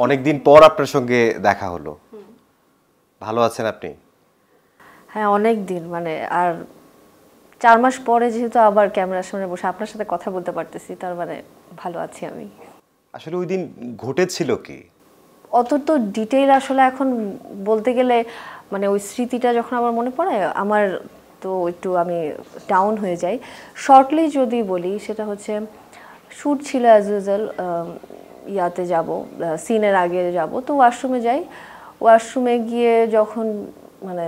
অনেকদিন পর আপনার সঙ্গে দেখা হলো। ভালো আছেন আপনি? হ্যাঁ, অনেক দিন, মানে আর 4 মাস পরে যেহেতু আবার ক্যামেরার সামনে বসে আপনার সাথে কথা বলতে পারতেছি, তার মানে ভালো আছি আমি। আসলে ওই দিন ঘটেছিল কি? অত তো ডিটেইল আসলে এখন বলতে গেলে, মানে ওই স্মৃতিটা যখন আমার মনে পড়ে আমার তো একটু আমি ডাউন হয়ে যাই। শর্টলি যদি বলি, সেটা হচ্ছে শ্যুট ছিল অ্যাজ ইউজুয়াল, ইয়াতে যাব, সিনের আগে যাব, তো ওয়াশরুমে যাই। ওয়াশরুমে গিয়ে যখন মানে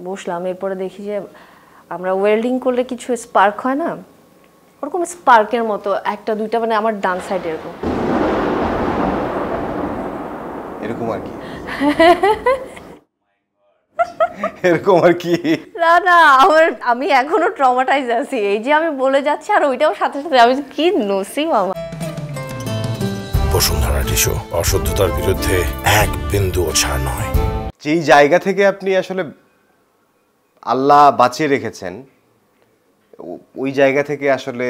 বসলাম, এরপরে দেখি যে আমরা ওয়েল্ডিং করলে কিছু স্পার্ক হয় না, ওরকম স্পার্কের মতো একটা দুইটা, মানে আমার ডান সাইডে এরকম এরকম আর কি? এরকম আর কি? না না, আমি এখনো ট্রমাটাইজ আছি, এই যে আমি বলে যাচ্ছি আর ওইটাও সাথে সাথে, আমি কি নসিব আমার। বসুন্ধরা টিস্যু, অশুদ্ধতার বিরুদ্ধে এক বিন্দুও ছাড় নয়। যেই জায়গা থেকে আপনি আসলে আল্লাহ বাঁচিয়ে রেখেছেন, ওই জায়গা থেকে আসলে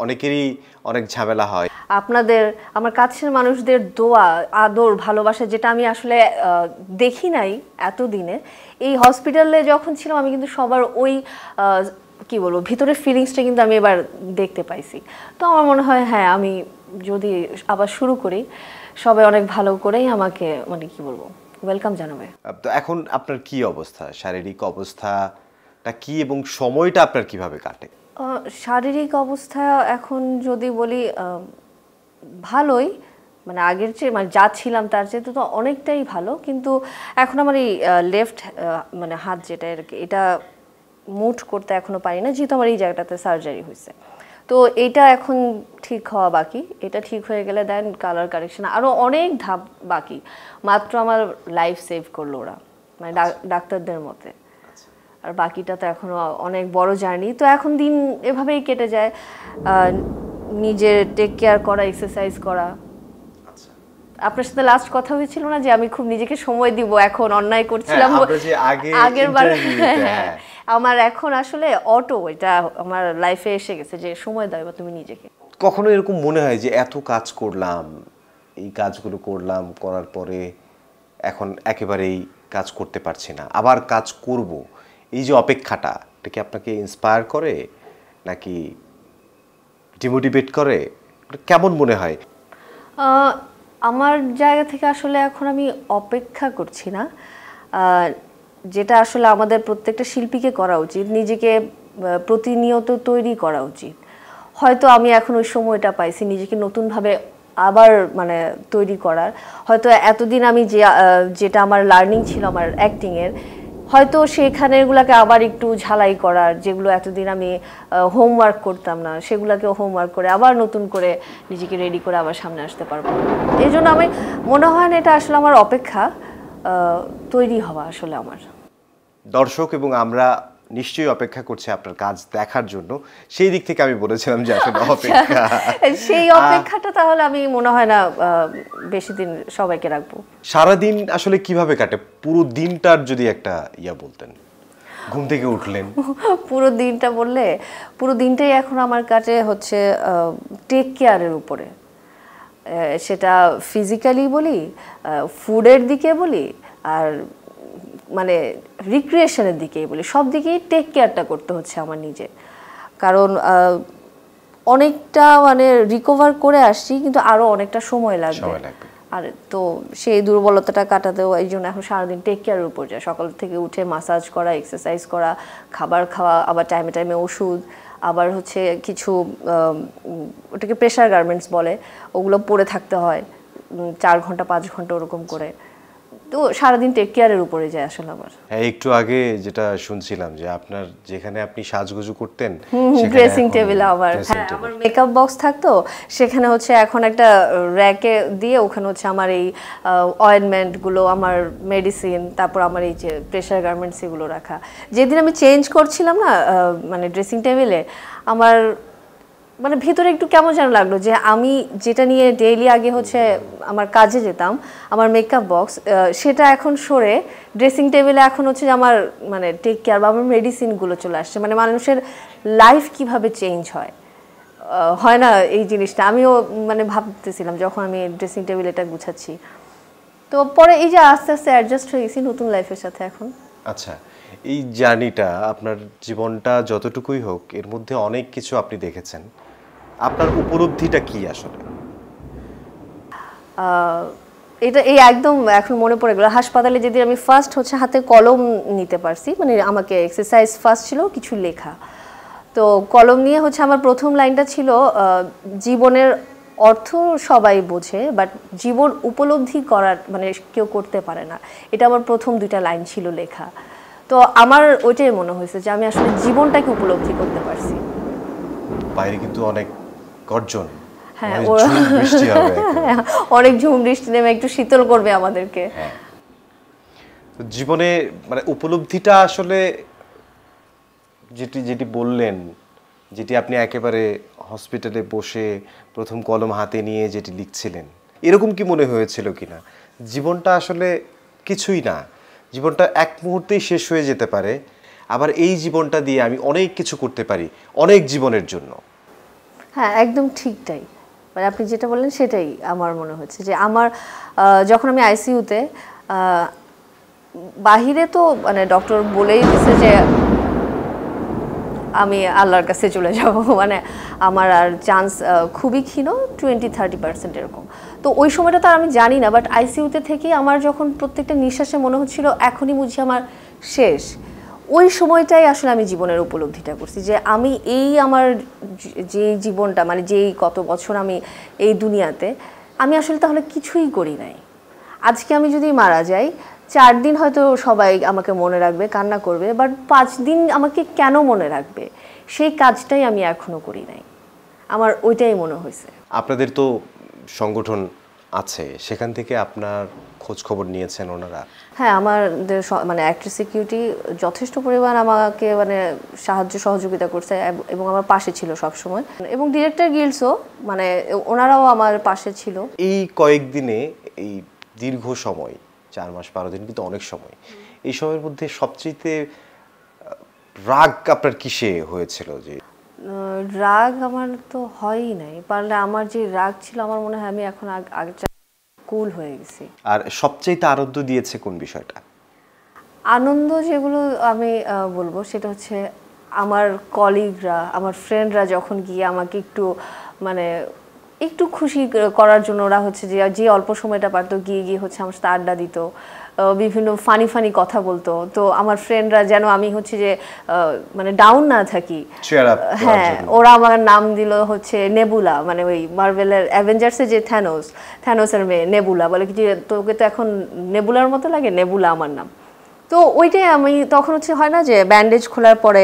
অনেকেরই অনেক ঝামেলা হয়। আপনাদের, আমার কাছের মানুষদের দোয়া, আদর, ভালোবাসা, যেটা আমি আসলে দেখি নাই এতদিনে, এই হসপিটালে যখন ছিলাম আমি কিন্তু সবার ওই কি বলবো ভিতরের ফিলিংসটা কিন্তু আমি এবার দেখতে পাইছি। তো আমার মনে হয় হ্যাঁ, আমি যদি আবার শুরু করি, সবাই অনেক ভালো করেই আমাকে, মানে কি বলবো, ওয়েলকাম জানাবে। তো এখন আপনার কি অবস্থা, শারীরিক অবস্থাটা কি এবং সময়টা আপনার কিভাবে কাটে? শারীরিক অবস্থা এখন যদি বলি ভালোই, মানে আগের চেয়ে, মানে যা ছিলাম তার চেয়ে তো অনেকটাই ভালো, কিন্তু এখন আমার এই লেফট মানে হাত যেটা আর কি, এটা মুভ করতে এখনো পারি না, যেহেতু আমার এই জায়গাটাতে সার্জারি হয়েছে। তো এটা এখন ঠিক হওয়া বাকি, এটা ঠিক হয়ে গেলে দেন কালার কারেকশন, আরও অনেক ধাপ বাকি। মাত্র আমার লাইফ সেভ করলো ওরা, মানে ডাক্তারদের মতে। আর বাকিটা তো এখনো অনেক বড় জার্নি। তো এখন দিন এভাবেই কেটে যায়, নিজের টেক কেয়ার করা, এক্সারসাইজ করা। আপনার সাথে লাস্ট কথা হয়েছিল না যে আমি খুব নিজেকে সময় দিব, এখন অন্যায় করছিলাম আগের বার। আমার এখন আসলে অটো, এটা আমার লাইফে এসে গেছে যে সময় দাও এবার তুমি নিজেকে। কখনো এরকম মনে হয় যে এত কাজ করলাম, এই কাজগুলো করলাম, করার পরে এখন একেবারেই কাজ করতে পারছি না, আবার কাজ করব, এই যে অপেক্ষাটা, এটা কি আপনাকে ইন্সপায়ার করে নাকি ডিমোটিভেট করে? কেমন মনে হয়? আমার জায়গা থেকে আসলে এখন আমি অপেক্ষা করছি না, যেটা আসলে আমাদের প্রত্যেকটা শিল্পীকে করা উচিত, নিজেকে প্রতিনিয়ত তৈরি করা উচিত। হয়তো আমি এখন ওই সময়টা পাইছি নিজেকে নতুনভাবে আবার মানে তৈরি করার। হয়তো এতদিন আমি যেটা আমার লার্নিং ছিল আমার অ্যাক্টিংয়ের, হয়তো সেখানেগুলোকে আবার একটু ঝালাই করার, যেগুলো এতদিন আমি হোমওয়ার্ক করতাম না সেগুলোকে হোমওয়ার্ক করে আবার নতুন করে নিজেকে রেডি করে আবার সামনে আসতে পারবো। এই জন্য আমি মনে হয় না এটা আসলে আমার অপেক্ষা, তৈরি হওয়া আসলে আমার। দর্শক এবং আমরা নিশ্চয়ই অপেক্ষা করছি আপনার কাজ দেখার জন্য, সেই দিক থেকে আমি বলেছিলাম যে আসলে অপেক্ষা, সেই অপেক্ষাটা তাহলে আমি মনে হয় না বেশি দিন সবাইকে রাখবো। সারাদিন আসলে কিভাবে কাটে, পুরো দিনটার যদি একটা বলতেন। ঘুম থেকে উঠলেন? পুরো দিনটা বললে, পুরো দিনটাই এখন আমার কাছে হচ্ছে টেক কেয়ারের উপরে, সেটা ফিজিক্যালি বলি, ফুডের দিকে বলি, আর মানে রিক্রিয়েশনের দিকেই বলি, সব দিকেই টেক কেয়ারটা করতে হচ্ছে আমার নিজে। কারণ অনেকটা মানে রিকভার করে আসছি, কিন্তু আরও অনেকটা সময় লাগবে। আর তো সেই দুর্বলতাটা কাটাতেও এই জন্য এখন সারাদিন টেক কেয়ারের উপর যায়। সকাল থেকে উঠে মাসাজ করা, এক্সারসাইজ করা, খাবার খাওয়া, আবার টাইমে টাইমে ওষুধ, আবার হচ্ছে কিছু ওটাকে প্রেশার গার্মেন্টস বলে, ওগুলো পরে থাকতে হয় 4 ঘন্টা 5 ঘন্টা ওরকম করে। তো সারাদিন টেক কেয়ারের উপরে যায় আসলে আমার। হ্যাঁ, একটু আগে যেটা শুনছিলাম যে আপনার যেখানে আপনি সাজগোজু করতেন ড্রেসিং টেবিলে আমার, হ্যাঁ, আমার মেকআপ বক্স থাকতো, সেখানে হচ্ছে এখন একটা র্যাকে দিয়ে ওখানে হচ্ছে আমার এই অয়েনমেন্টগুলো, আমার মেডিসিন, তারপর আমার এই যে প্রেশার গার্মেন্টস এগুলো রাখা। যেদিন আমি চেঞ্জ করছিলাম না মানে ড্রেসিং টেবিলে, আমার মানে ভিতরে একটু কেমন যেন লাগলো যে আমি যেটা নিয়ে ডেইলি আগে হচ্ছে আমার কাজে যেতাম, আমার মেকআপ বক্স, সেটা এখন সরে ড্রেসিং টেবিলে এখন হচ্ছে আমার মানে টেক কেয়ার বা আমার মেডিসিনগুলো চলে আসছে। মানে মানুষের লাইফ কিভাবে চেঞ্জ হয়, হয় না এই জিনিসটা, আমিও মানে ভাবতেছিলাম যখন আমি ড্রেসিং টেবিল এটা গুছাচ্ছি। তো পরে এই যে আস্তে আস্তে অ্যাডজাস্ট হয়ে গেছি নতুন লাইফের সাথে এখন। আচ্ছা, এই জার্নিটা আপনার জীবনটা যতটুকুই হোক এর মধ্যে অনেক কিছু আপনি দেখেছেন, আপনার উপলব্ধিটা কি আসলে? এটা এই একদম এখন মনে পড়ে গেল, হাসপাতালে যেদিন আমি ফার্স্ট হচ্ছে হাতে কলম নিতে পারছি, মানে আমাকে এক্সারসাইজ ফার্স্ট ছিল কিছু লেখা, তো কলম নিয়ে হচ্ছে আমার প্রথম লাইনটা ছিল জীবনের অর্থ সবাই বোঝে বাট জীবন উপলব্ধি করার মানে কেউ করতে পারে না, এটা আমার প্রথম 2টা লাইন ছিল লেখা। তো আমার ওইটাই মনে হয়েছে যে আমি আসলে জীবনটাকে উপলব্ধি করতে পারছি। বাইরে কিন্তু অনেক গর্জন, হ্যাঁ, বৃষ্টি হবে, অনেক ঝুম বৃষ্টি নেমে একটু শীতল করবে আমাদেরকে। তো জীবনে মানে উপলব্ধিটা আসলে যেটি বললেন, যেটি আপনি একেবারে হসপিটালে বসে প্রথম কলম হাতে নিয়ে যেটি লিখছিলেন, এরকম কি মনে হয়েছিল কিনা জীবনটা আসলে কিছুই না, জীবনটা এক মুহূর্তেই শেষ হয়ে যেতে পারে, আবার এই জীবনটা দিয়ে আমি অনেক কিছু করতে পারি অনেক জীবনের জন্য? হ্যাঁ, একদম ঠিকটাই, মানে আপনি যেটা বললেন সেটাই আমার মনে হচ্ছে যে আমার যখন আমি আইসিইউতে, বাহিরে তো মানে ডক্টর বলেই দিয়েছে যে আমি আল্লাহর কাছে চলে যাব, মানে আমার আর চান্স খুবই ক্ষীণ, 20-30% এরকম। তো ওই সময়টা তো আর আমি জানি না, বাট আইসিইউতে থেকেই আমার যখন প্রত্যেকটা নিঃশ্বাসে মনে হচ্ছিল এখনই বুঝি আমার শেষ, ওই সময়টাই আসলে আমি জীবনের উপলব্ধিটা করছি যে আমি এই আমার যে জীবনটা মানে যেই কত বছর আমি এই দুনিয়াতে, আমি আসলে তাহলে কিছুই করি নাই। আজকে আমি যদি মারা যাই 4 দিন হয়তো সবাই আমাকে মনে রাখবে, কান্না করবে, বাট 5 দিন আমাকে কেন মনে রাখবে সেই কাজটাই আমি এখনো করি নাই, আমার ওইটাই মনে হয়েছে। আপনাদের তো সংগঠন আছে, সেখান থেকে আপনার খোঁজ খবর নিয়েছেন ওনারা? হ্যাঁ, আমাদের মানে অ্যাক্ট্রেস সিকিউরিটি যথেষ্ট পরিমাণ আমাকে মানে সাহায্য সহযোগিতা করছে এবং আমার পাশে ছিল সব সময়, এবং ডিরেক্টর গিল্ডসও মানে ওনারাও আমার পাশে ছিল। এই কয়েকদিনে, এই দীর্ঘ সময় 4 মাস 12 দিন কিন্তু অনেক সময়, এই সময়ের মধ্যে সবচেয়ে রাগ আপনার কিসে হয়েছিল? যে রাগ আমার তো হয়ই নাই, পারলে আমার যে রাগ ছিল আমার মনে হয় আমি এখন আগে কুল হয়ে গেছি। আর সবচেয়ে আনন্দ দিয়েছে কোন বিষয়টা? আনন্দ যেগুলো আমি বলবো সেটা হচ্ছে আমার কলিগরা, আমার ফ্রেন্ডরা যখন গিয়ে আমাকে একটু মানে একটু খুশি করার জন্য ওরা হচ্ছে যে অল্প সময়টা পারতো গিয়ে গিয়ে হচ্ছে আমার সাথে আড্ডা দিত, বিভিন্ন ফানি কথা বলতো, তো আমার ফ্রেন্ডরা যেন আমি হচ্ছে যে মানে ডাউন না থাকি, হ্যাঁ, ওরা আমার নাম দিল হচ্ছে নেবুলা, মানে ওই মার্ভেলের অ্যাভেঞ্জার্সে যে থ্যানোসের মেয়ে নেবুলা, বলে কি যে তোকে তো এখন নেবুলার মতো লাগে, নেবুলা আমার নাম। তো ওইটাই আমি তখন হচ্ছে হয় না যে ব্যান্ডেজ খোলার পরে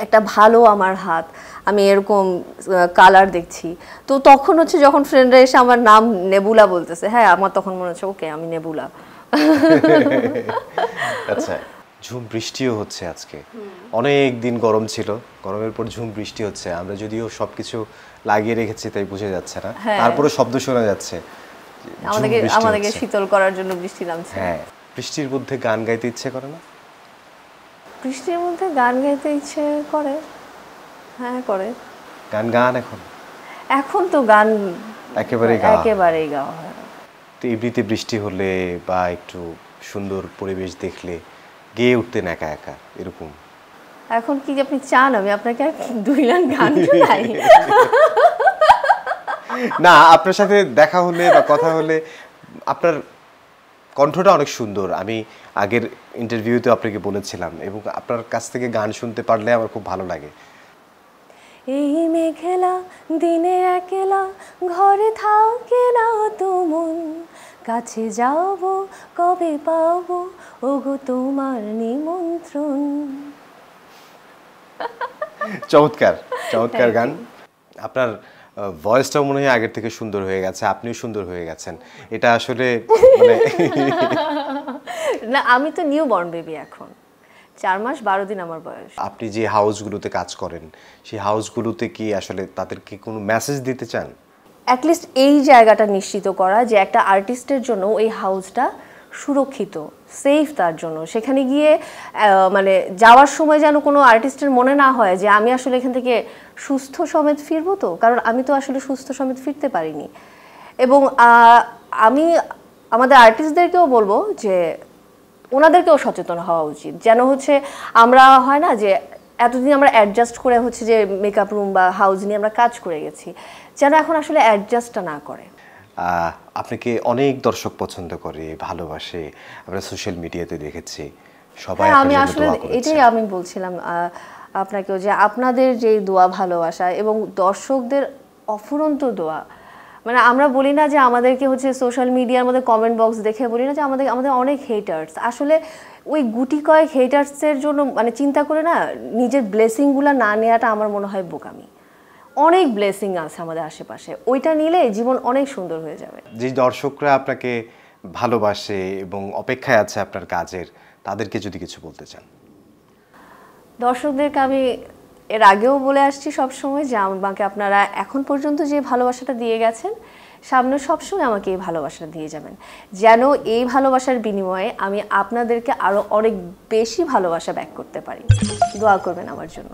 একটা ভালো আমার হাত, আমি এরকম কালার দেখছি, তো তখন হচ্ছে যখন ফ্রেন্ডরা এসে আমার নাম নেবুলা বলতেছে, হ্যাঁ আমার তখন মনে হচ্ছে ওকে আমি নেবুলা। আচ্ছা, ঝুম বৃষ্টিও হচ্ছে আজকে, অনেক দিন গরম ছিল, গরমের পর ঝুম বৃষ্টি হচ্ছে, আমরা যদিও সবকিছু লাগিয়ে রেখেছি তাই বোঝা যাচ্ছে না, তারপরে শব্দ শোনা যাচ্ছে, আমাদেরকে শীতল করার জন্য বৃষ্টি নামছে। হ্যাঁ, বৃষ্টির মধ্যে গান গাইতে ইচ্ছে করে না? বৃষ্টির মধ্যে গান গাইতে ইচ্ছে করে, হ্যাঁ করে। গান এখন তো গান একেবারেই গাওয়া হয় না। তো এমনিতে বৃষ্টি হলে বা একটু সুন্দর পরিবেশ দেখলে গেয়ে উঠতেন একা একা এরকম? এখন কি আপনি চান আমি আপনাকে 2 লাইন গান শোনাই? না, আপনার সাথে দেখা হলে বা কথা হলে আপনার কণ্ঠটা অনেক সুন্দর, আমি আগের ইন্টারভিউতে আপনাকে বলেছিলাম, এবং আপনার কাছ থেকে গান শুনতে পারলে আমার খুব ভালো লাগে। এই মেঘলা দিনে একলা ঘরে থাকে না তো মন, কাছে যাব কবে পাবো ওগো তোমার নিমন্ত্রণ। চমৎকার গান। আপনার ভয়েসটাও মনে হয় আগের থেকে সুন্দর হয়ে গেছে, আপনিও সুন্দর হয়ে গেছেন, এটা আসলে মানে না, আমি তো নিউ বর্ন বেবি, এখন 4 মাস 12 দিন আমার বয়স। আপনি যে হাউসগুলোতে কাজ করেন সেই হাউসগুলোতে কি আসলে তাদেরকে কোনো মেসেজ দিতে চান? অ্যাটলিস্ট এই জায়গাটা নিশ্চিত করা যে একটা আর্টিস্টের জন্য এই হাউসটা সুরক্ষিত, সেফ তার জন্য, সেখানে গিয়ে মানে যাওয়ার সময় যেন কোনো আর্টিস্টের মনে না হয় যে আমি আসলে এখান থেকে সুস্থ সমেত ফিরবো তো, কারণ আমি তো আসলে সুস্থ সমেত ফিরতে পারিনি। এবং আমি আমাদের আর্টিস্টদেরকেও বলবো যে ওনাদেরকেও সচেতন হওয়া উচিত, যেন হচ্ছে আমরা হয় না যে এতদিন আমরা অ্যাডজাস্ট করে হচ্ছে যে মেকআপ রুম বা হাউস নিয়ে আমরা কাজ করে গেছি, যেন এখন আসলে অ্যাডজাস্টটা না করে। আপনাকে অনেক দর্শক পছন্দ করে, ভালোবাসে, আমরা সোশ্যাল মিডিয়াতে দেখেছি সবাই। আমি আসলে এটাই আমি বলছিলাম আপনাকেও, যে আপনাদের যে দোয়া, ভালোবাসা এবং দর্শকদের অফুরন্ত দোয়া, মানে আমরা বলি না যে আমাদেরকে হচ্ছে সোশ্যাল মিডিয়ার মধ্যে কমেন্ট বক্স দেখে বলি না যে আমাদের অনেক হেটার্স, আসলে ওই গুটি কয়েক হেটার্সের জন্য মানে চিন্তা করে না নিজের ব্লেসিংগুলো না নেওয়াটা আমার মনে হয় বোকামি। অনেক ব্লেসিং আছে আমাদের আশেপাশে, ওইটা নিলে জীবন অনেক সুন্দর হয়ে যাবে। যে দর্শকরা আপনাকে ভালোবাসে এবং অপেক্ষায় আছে আপনার কাজের, তাদেরকে যদি কিছু বলতে চান। দর্শকদেরকে আমি এর আগেও বলে আসছি সবসময় যে আমাকে আপনারা এখন পর্যন্ত যে ভালোবাসাটা দিয়ে গেছেন, সামনে সবসময় আমাকে এই ভালোবাসাটা দিয়ে যাবেন, যেন এই ভালোবাসার বিনিময়ে আমি আপনাদেরকে আরও অনেক বেশি ভালোবাসা ব্যাক করতে পারি। দোয়া করবেন আমার জন্য।